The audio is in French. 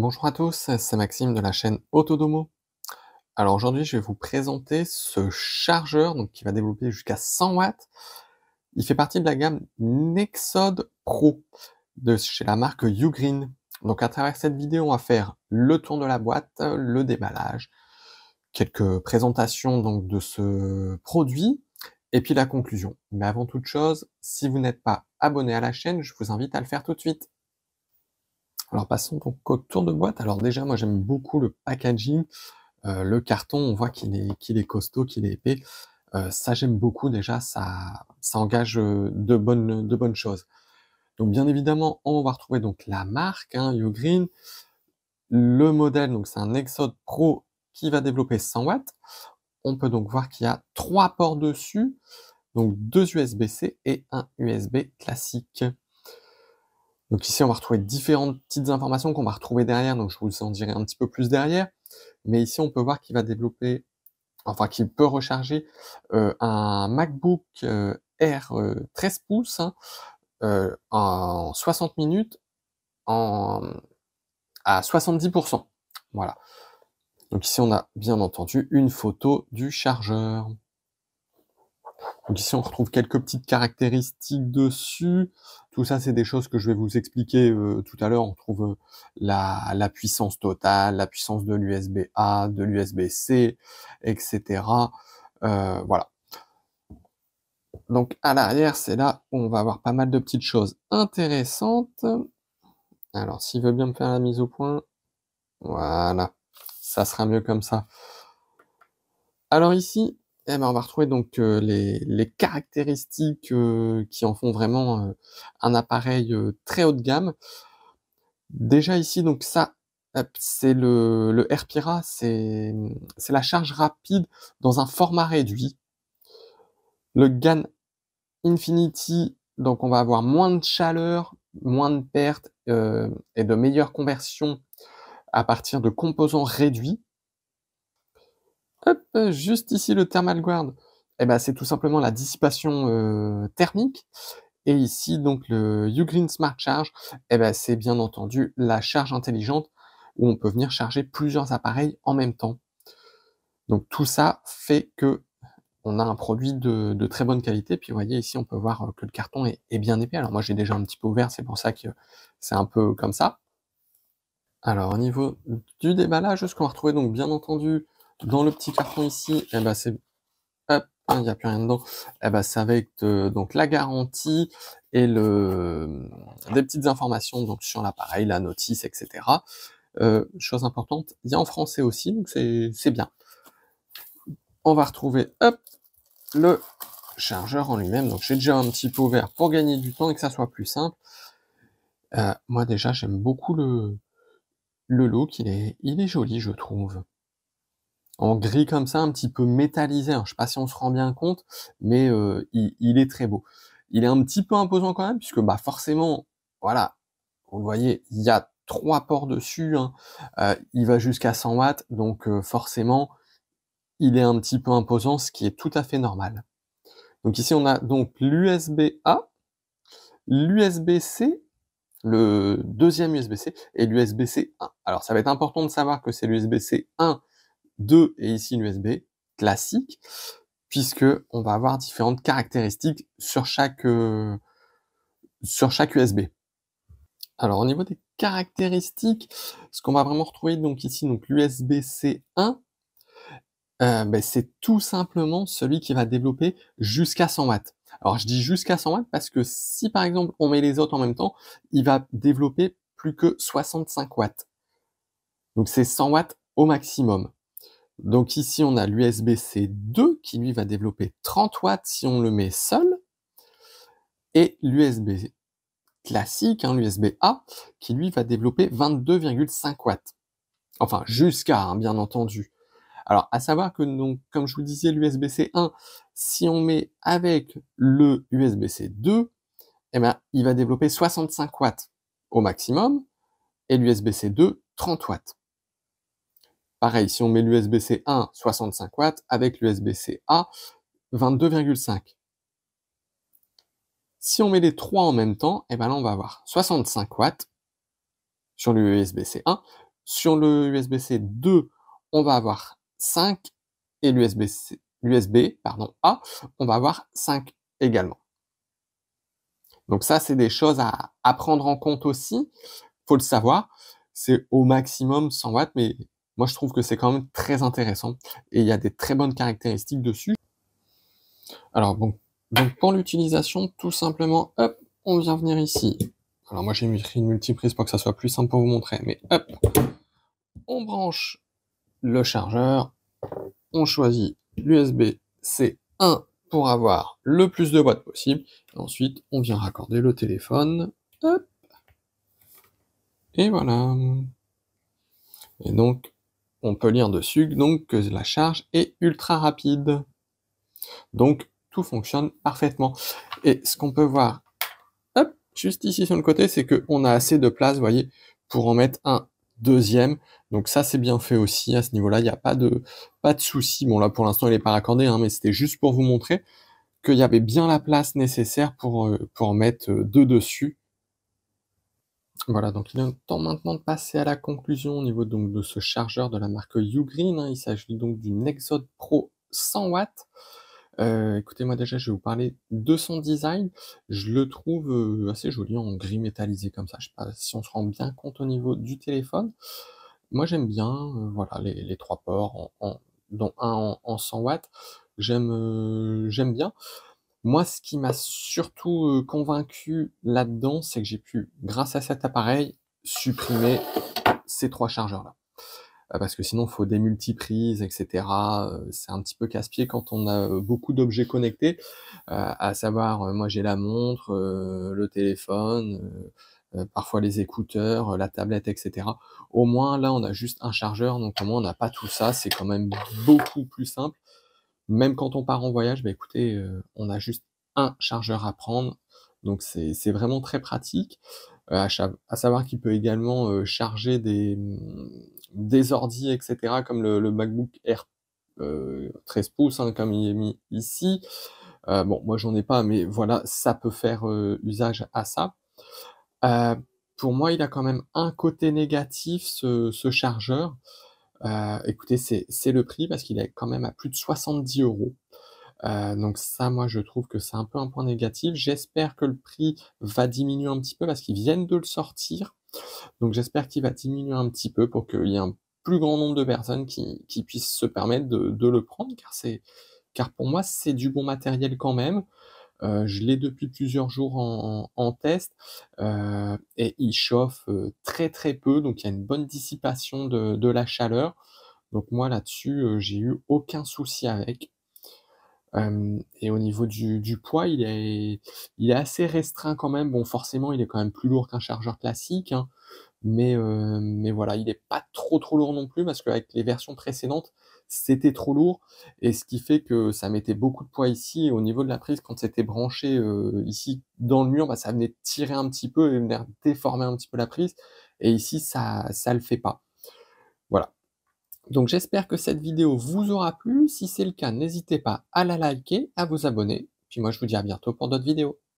Bonjour à tous, c'est Maxime de la chaîne Autodomo. Alors aujourd'hui, je vais vous présenter ce chargeur donc qui va développer jusqu'à 100 watts. Il fait partie de la gamme Nexode Pro de chez la marque Ugreen. Donc à travers cette vidéo, on va faire le tour de la boîte, le déballage, quelques présentations donc de ce produit et puis la conclusion. Mais avant toute chose, si vous n'êtes pas abonné à la chaîne, je vous invite à le faire tout de suite. Alors passons donc au tour de boîte. Alors déjà, moi j'aime beaucoup le packaging. Le carton, on voit qu'il est costaud, qu'il est épais. Ça j'aime beaucoup déjà, ça engage, de bonnes choses. Donc bien évidemment, on va retrouver donc la marque, hein, Ugreen. Le modèle, donc c'est un Nexode Pro qui va développer 100 watts. On peut donc voir qu'il y a 3 ports dessus, donc 2 USB-C et un USB classique. Donc ici, on va retrouver différentes petites informations qu'on va retrouver derrière, donc je vous en dirai un petit peu plus derrière. Mais ici, on peut voir qu'il va développer, enfin qu'il peut recharger un MacBook Air 13 pouces, hein, en 60 minutes en, à 70%. Voilà. Donc ici, on a bien entendu une photo du chargeur. Donc ici, on retrouve quelques petites caractéristiques dessus. Tout ça, c'est des choses que je vais vous expliquer tout à l'heure. On trouve la puissance totale, la puissance de l'USB-A, de l'USB-C, etc. Voilà. Donc à l'arrière, c'est là où on va avoir pas mal de petites choses intéressantes. Alors, s'il veut bien me faire la mise au point, voilà, ça sera mieux comme ça. Alors ici, eh ben, on va retrouver donc les caractéristiques qui en font vraiment un appareil très haut de gamme. Déjà ici, donc ça, hop, c'est le AirPira, c'est la charge rapide dans un format réduit. Le GaN Infinity, donc on va avoir moins de chaleur, moins de pertes et de meilleures conversions à partir de composants réduits. Hop, juste ici le Thermal Guard, eh ben, c'est tout simplement la dissipation thermique. Et ici donc le Ugreen Smart Charge, eh ben, c'est bien entendu la charge intelligente où on peut venir charger plusieurs appareils en même temps. Donc tout ça fait que on a un produit de très bonne qualité. Puis vous voyez ici, on peut voir que le carton est bien épais. Alors moi, j'ai déjà un petit peu ouvert, c'est pour ça que c'est un peu comme ça. Alors au niveau du déballage, ce qu'on va retrouver donc bien entendu dans le petit carton ici, eh ben, c'est hop, il n'y a plus rien dedans. Eh ben, c'est avec donc la garantie et des petites informations donc sur l'appareil, la notice, etc. Chose importante, il y a en français aussi, donc c'est bien. On va retrouver hop, le chargeur en lui-même. Donc j'ai déjà un petit peu ouvert pour gagner du temps et que ça soit plus simple. Moi déjà j'aime beaucoup le look, il est joli je trouve. En gris comme ça, un petit peu métallisé, hein. Je sais pas si on se rend bien compte, mais il est très beau. Il est un petit peu imposant quand même, puisque bah forcément, voilà, vous le voyez, il y a 3 ports dessus, hein. Il va jusqu'à 100 watts, donc forcément, il est un petit peu imposant, ce qui est tout à fait normal. Donc ici, on a donc l'USB-A, l'USB-C, le deuxième USB-C et l'USB-C 1. Alors ça va être important de savoir que c'est l'USB-C 1, 2 et ici l'USB classique, puisque on va avoir différentes caractéristiques sur chaque USB. Alors au niveau des caractéristiques, ce qu'on va vraiment retrouver donc ici, donc l'USB-C 1, ben, c'est tout simplement celui qui va développer jusqu'à 100 watts. Alors je dis jusqu'à 100 watts parce que si par exemple on met les autres en même temps, il va développer plus que 65 watts. Donc c'est 100 watts au maximum. Donc ici on a l'USB-C 2 qui lui va développer 30 watts si on le met seul. Et l'USB classique, hein, l'USB-A, qui lui va développer 22,5 watts. Enfin jusqu'à, hein, bien entendu. Alors, à savoir que, donc, comme je vous disais, l'USB-C 1, si on met avec le USB-C 2, eh ben, il va développer 65 watts au maximum, et l'USB-C 2, 30 watts. Pareil, si on met l'USB-C 1, 65 watts, avec l'USB-C A, 22,5. Si on met les trois en même temps, eh ben là, on va avoir 65 watts sur l'USB-C 1, Sur le USB-C 2, on va avoir 5 et l'USB, pardon, A, on va avoir 5 également. Donc ça, c'est des choses à prendre en compte aussi. Faut le savoir. C'est au maximum 100 watts, mais moi, je trouve que c'est quand même très intéressant et il y a des très bonnes caractéristiques dessus. Alors bon, donc pour l'utilisation, tout simplement, hop, on vient venir ici. Alors moi, j'ai mis une multiprise pour que ça soit plus simple pour vous montrer, mais hop, on branche le chargeur, on choisit l'USB-C 1 pour avoir le plus de watts possible. Et ensuite, on vient raccorder le téléphone. Hop. Et voilà. Et donc, on peut lire dessus donc, que la charge est ultra rapide. Donc, tout fonctionne parfaitement. Et ce qu'on peut voir, hop, juste ici sur le côté, c'est qu'on a assez de place, vous voyez, pour en mettre un deuxième. Donc ça, c'est bien fait aussi à ce niveau-là. Il n'y a pas de souci. Bon, là, pour l'instant, il n'est pas raccordé, hein, mais c'était juste pour vous montrer qu'il y avait bien la place nécessaire pour en mettre deux dessus. Voilà, donc il est temps maintenant de passer à la conclusion au niveau donc de ce chargeur de la marque Ugreen, hein. Il s'agit donc du Nexode Pro 100 watts. Écoutez, moi déjà, je vais vous parler de son design. Je le trouve assez joli en gris métallisé comme ça. Je sais pas si on se rend bien compte au niveau du téléphone. Moi, j'aime bien, voilà, les trois ports, dont un en 100 watts. J'aime bien. Moi, ce qui m'a surtout convaincu là-dedans, c'est que j'ai pu, grâce à cet appareil, supprimer ces trois chargeurs-là. Parce que sinon, il faut des multiprises, etc. C'est un petit peu casse-pied quand on a beaucoup d'objets connectés, à savoir, moi j'ai la montre, le téléphone, parfois les écouteurs, la tablette, etc. Au moins, là, on a juste un chargeur, donc au moins, on n'a pas tout ça. C'est quand même beaucoup plus simple. Même quand on part en voyage, bah écoutez, on a juste un chargeur à prendre, donc c'est vraiment très pratique. À savoir qu'il peut également charger des ordis, etc., comme le MacBook Air 13 pouces, hein, comme il est mis ici. Bon, moi j'en ai pas, mais voilà, ça peut faire usage à ça. Heu, pour moi, il a quand même un côté négatif, ce chargeur. Écoutez, c'est le prix parce qu'il est quand même à plus de 70 €. Donc ça, moi, je trouve que c'est un peu un point négatif. J'espère que le prix va diminuer un petit peu parce qu'ils viennent de le sortir. Donc j'espère qu'il va diminuer un petit peu pour qu'il y ait un plus grand nombre de personnes qui puissent se permettre de le prendre car pour moi, c'est du bon matériel quand même. Je l'ai depuis plusieurs jours en test, et il chauffe, très, très peu, donc il y a une bonne dissipation de la chaleur. Donc moi là-dessus, j'ai eu aucun souci avec. Et au niveau du poids, il est assez restreint quand même. Bon, forcément, il est quand même plus lourd qu'un chargeur classique, hein, mais voilà, il est pas trop, trop lourd non plus parce qu'avec les versions précédentes, c'était trop lourd et ce qui fait que ça mettait beaucoup de poids ici et au niveau de la prise, quand c'était branché, ici dans le mur, bah, ça venait tirer un petit peu et venir déformer un petit peu la prise et ici ça le fait pas. Voilà. Donc j'espère que cette vidéo vous aura plu. Si c'est le cas, n'hésitez pas à la liker, à vous abonner. Puis moi je vous dis à bientôt pour d'autres vidéos.